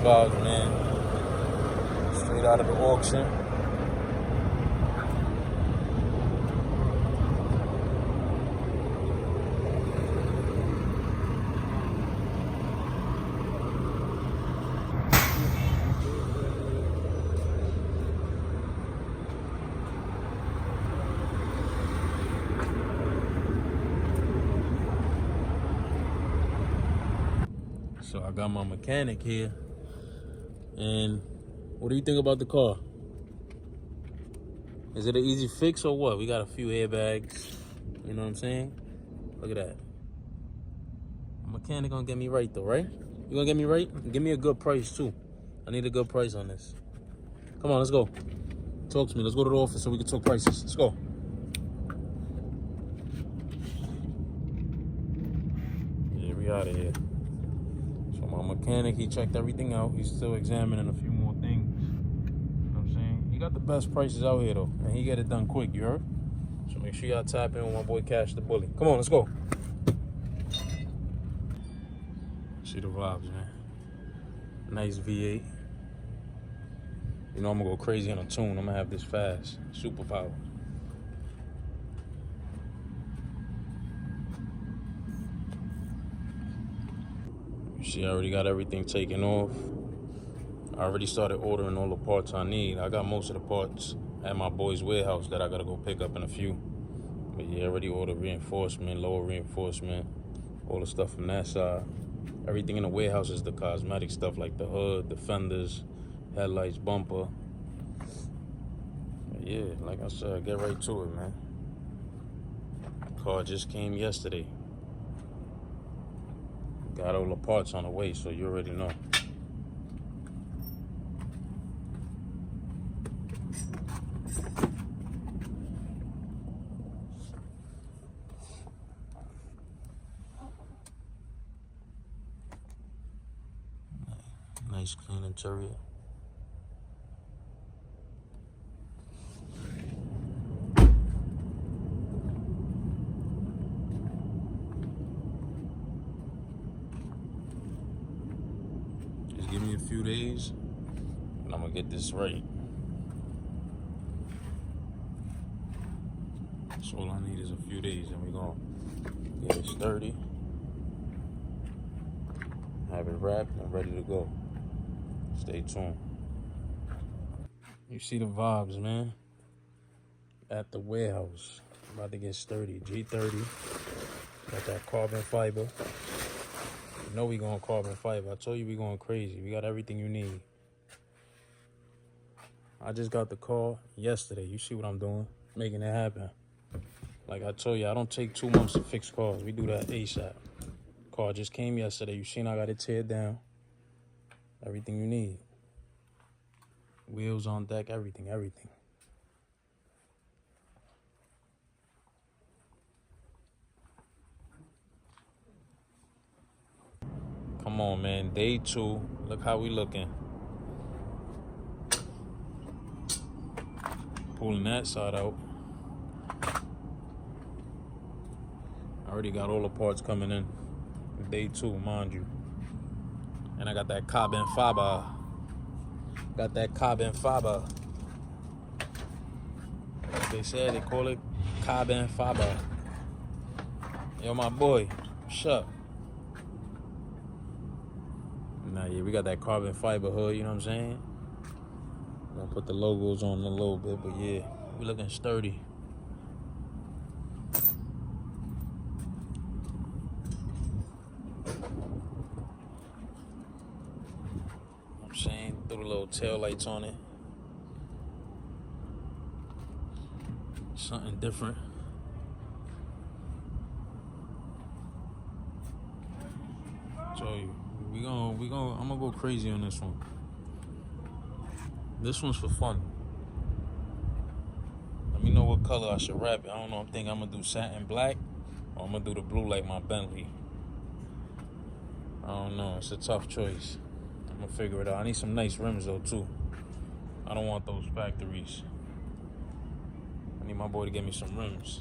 Vibes, man. Straight out of the auction. So I got my mechanic here. And what do you think about the car? Is it an easy fix or what? We got a few airbags. You know what I'm saying? Look at that. Mechanic gonna get me right though, right? You gonna get me right? Give me a good price too. I need a good price on this. Come on, let's go. Talk to me. Let's go to the office so we can talk prices. Let's go. Yeah, we out of here. So my mechanic, he checked everything out. He's still examining a few more things. You know what I'm saying? He got the best prices out here though. And he get it done quick, you heard? So make sure y'all tap in with my boy Cash the Bully. Come on, let's go. See the vibes, man. Nice V8. You know I'm gonna go crazy on a tune. I'm gonna have this fast. Superpower. You see, I already got everything taken off. I already started ordering all the parts I need. I got most of the parts at my boy's warehouse that I gotta go pick up in a few. But yeah, I already ordered reinforcement, lower reinforcement, all the stuff from that side. Everything in the warehouse is the cosmetic stuff like the hood, the fenders, headlights, bumper. But yeah, like I said, get right to it, man. Car just came yesterday. Got all the parts on the way, so you already know. Nice clean interior. Just give me a few days and I'm gonna get this right. So all I need is a few days and we're gonna get it sturdy, have it wrapped and ready to go. Stay tuned. You see the vibes, man. At the warehouse. About to get sturdy. G30. Got that carbon fiber. You know we going carbon fiber. I told you we going crazy. We got everything you need. I just got the car yesterday. You see what I'm doing? Making it happen. Like I told you, I don't take 2 months to fix cars. We do that ASAP. Car just came yesterday. You seen I got it teared down. Everything you need. Wheels on deck, everything. Come on, man. Day 2. Look how we looking. Pulling that side out. I already got all the parts coming in. Day 2, mind you. And I got that carbon fiber. Like they said, they call it carbon fiber. Yo, my boy, what's up? Nah, yeah, we got that carbon fiber hood, you know what I'm saying? I'm gonna put the logos on in a little bit, but yeah, we looking sturdy. I'm saying, threw the little tail lights on it. Something different. So I'm gonna go crazy on this one. This one's for fun. Let me know what color I should wrap it. I don't know. I'm thinking I'm gonna do satin black, or I'm gonna do the blue like my Bentley. I don't know. It's a tough choice. I'm gonna figure it out. I need some nice rims though too. I don't want those factories. I need my boy to get me some rims.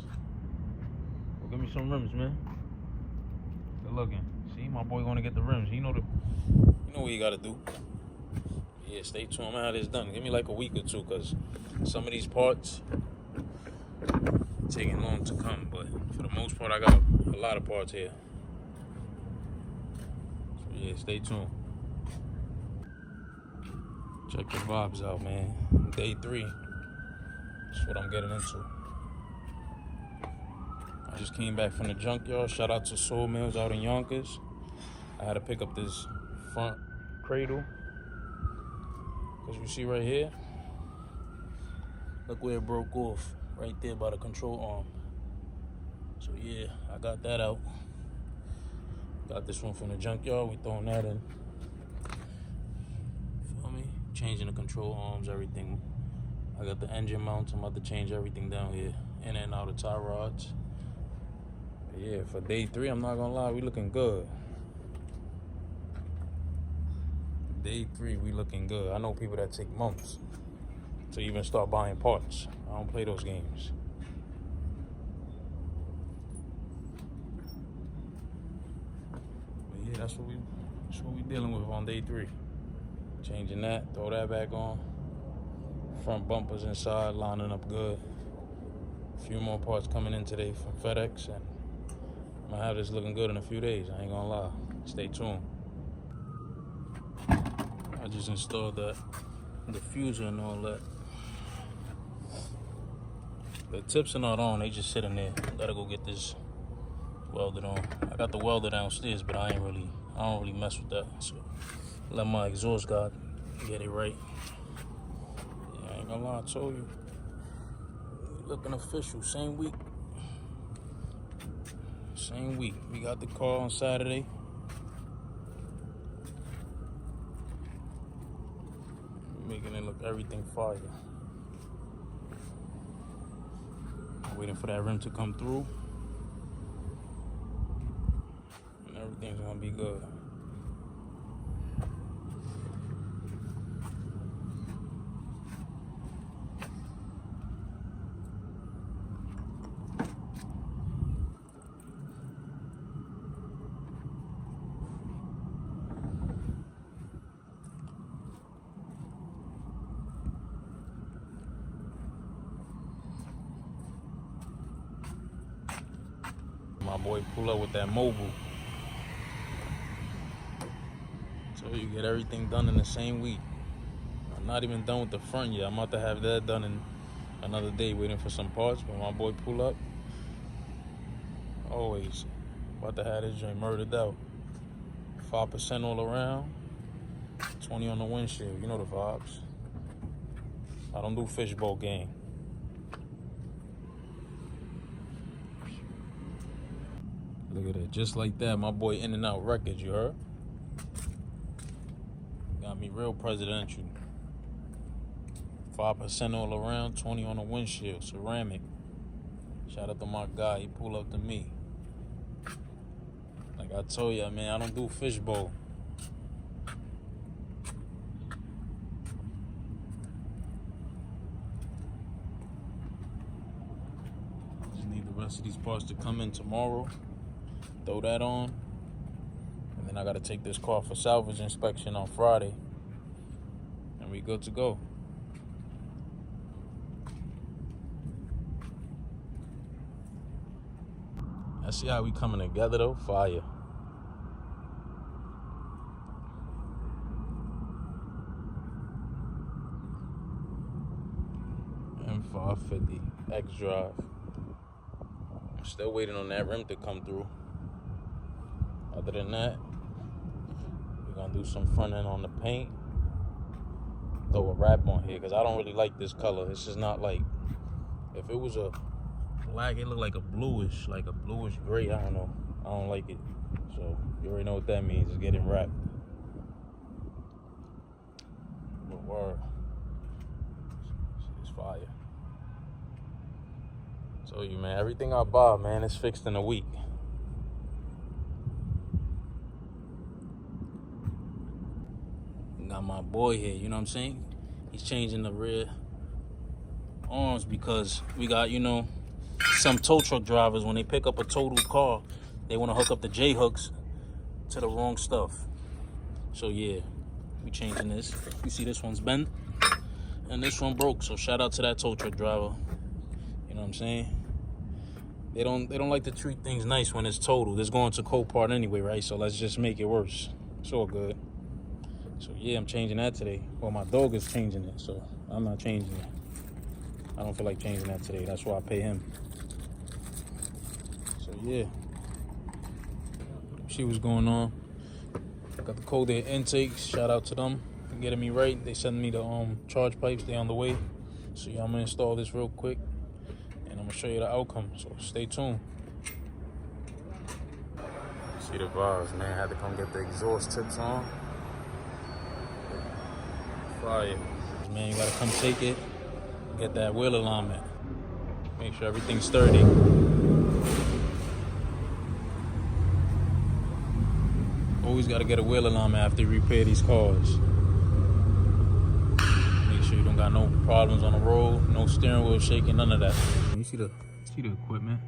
Well, give me some rims, man. Good looking. See, my boy gonna get the rims. You know what you gotta do. Yeah, stay tuned. I'm gonna have this done. Give me like a week or two, because some of these parts taking long to come. But for the most part, I got a lot of parts here. So yeah, stay tuned. Check your vibes out, man. Day 3. That's what I'm getting into. I just came back from the junkyard. Shout out to Soul Mills out in Yonkers. I had to pick up this front cradle. Because you see right here, look where it broke off. Right there by the control arm. So yeah, I got that out. Got this one from the junkyard. We throwing that in. Feel me? Changing the control arms, everything. I got the engine mounts. I'm about to change everything down here. In and out of tie rods. But yeah, for day 3, I'm not gonna lie, we looking good. Day 3, we looking good. I know people that take months to even start buying parts. I don't play those games. But yeah, that's what we dealing with on day 3. Changing that, throw that back on. Front bumpers inside, lining up good. A few more parts coming in today from FedEx, and I'm gonna have this looking good in a few days. I ain't gonna lie. Stay tuned. I just installed that diffuser and all that. The tips are not on, they just sitting there. Gotta go get this welded on. I got the welder downstairs, but I don't really mess with that. So let my exhaust guy get it right. Yeah, I ain't gonna lie, I told you. Looking official, same week. Same week. We got the car on Saturday. Making it look everything fire. Waiting for that rim to come through. And everything's gonna be good. My boy pull up with that mobile. So you get everything done in the same week. I'm not even done with the front yet. I'm about to have that done in another day, waiting for some parts. But my boy pull up, always about to have this joint murdered out. 5% all around, 20 on the windshield. You know the vibes. I don't do fishbowl game. Look at that, just like that, my boy In and Out Records, you heard? Got me real presidential. 5% all around, 20 on the windshield, ceramic. Shout out to my guy, he pulled up to me. Like I told ya, man, I don't do fishbowl. Just need the rest of these parts to come in tomorrow. Throw that on, and then I gotta take this car for salvage inspection on Friday, and we good to go. I see how we coming together though, fire. M550 XDRIVE. I'm still waiting on that rim to come through. Other than that, we're gonna do some front end on the paint. Throw a wrap on here, because I don't really like this color. This is not like, if it was a black, it looked like a bluish gray. I don't know. I don't like it. So you already know what that means. It's getting wrapped. But word, it's fire. So you, man, everything I buy, man, is fixed in a week. Got my boy here, you know what I'm saying? He's changing the rear arms because we got, you know, some tow truck drivers, when they pick up a totaled car, they want to hook up the J-hooks to the wrong stuff. So yeah, We changing this. You see this one's bent and this one broke. So shout out to that tow truck driver. You know what I'm saying? They don't like to treat things nice when it's totaled. It's going to Copart anyway, right? So let's just make it worse. It's all good. So yeah, I'm changing that today. Well, my dog is changing it, so I'm not changing it. I don't feel like changing that today. That's why I pay him. So yeah. See what's going on. Got the cold air intakes. Shout out to them for getting me right. They sending me the charge pipes. They on the way. So yeah, I'm gonna install this real quick, and I'm gonna show you the outcome. So stay tuned. See the vibes, man. Had to come get the exhaust tips on. Fire. Man, you gotta come take it. Get that wheel alignment. Make sure everything's sturdy. Always gotta get a wheel alignment after you repair these cars. Make sure you don't got no problems on the road, no steering wheel shaking, none of that. You see the equipment?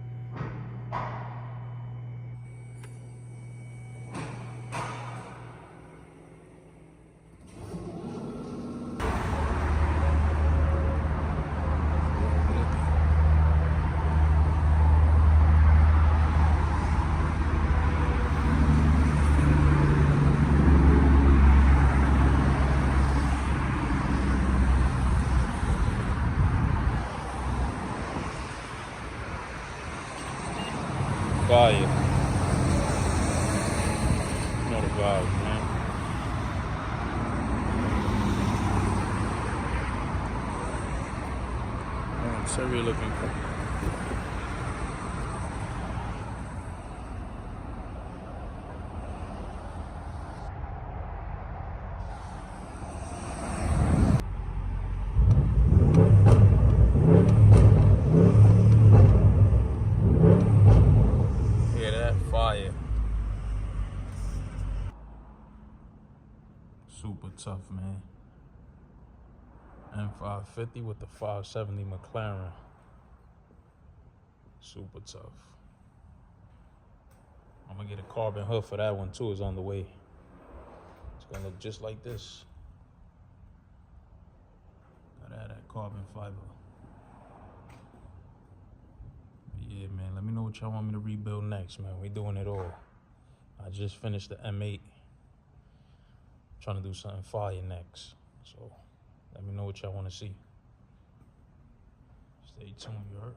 Fire. You know the vibes, man. Oh, Seria looking cool. Fire. Super tough, man. M550 with the 570 McLaren. Super tough. I'm gonna get a carbon hood for that one too. It's on the way. It's gonna look just like this. Gotta add that carbon fiber. Yeah, man, let me know what y'all want me to rebuild next, man. We doing it all. I just finished the M8. Trying to do something fire next. So let me know what y'all want to see. Stay tuned, you heard?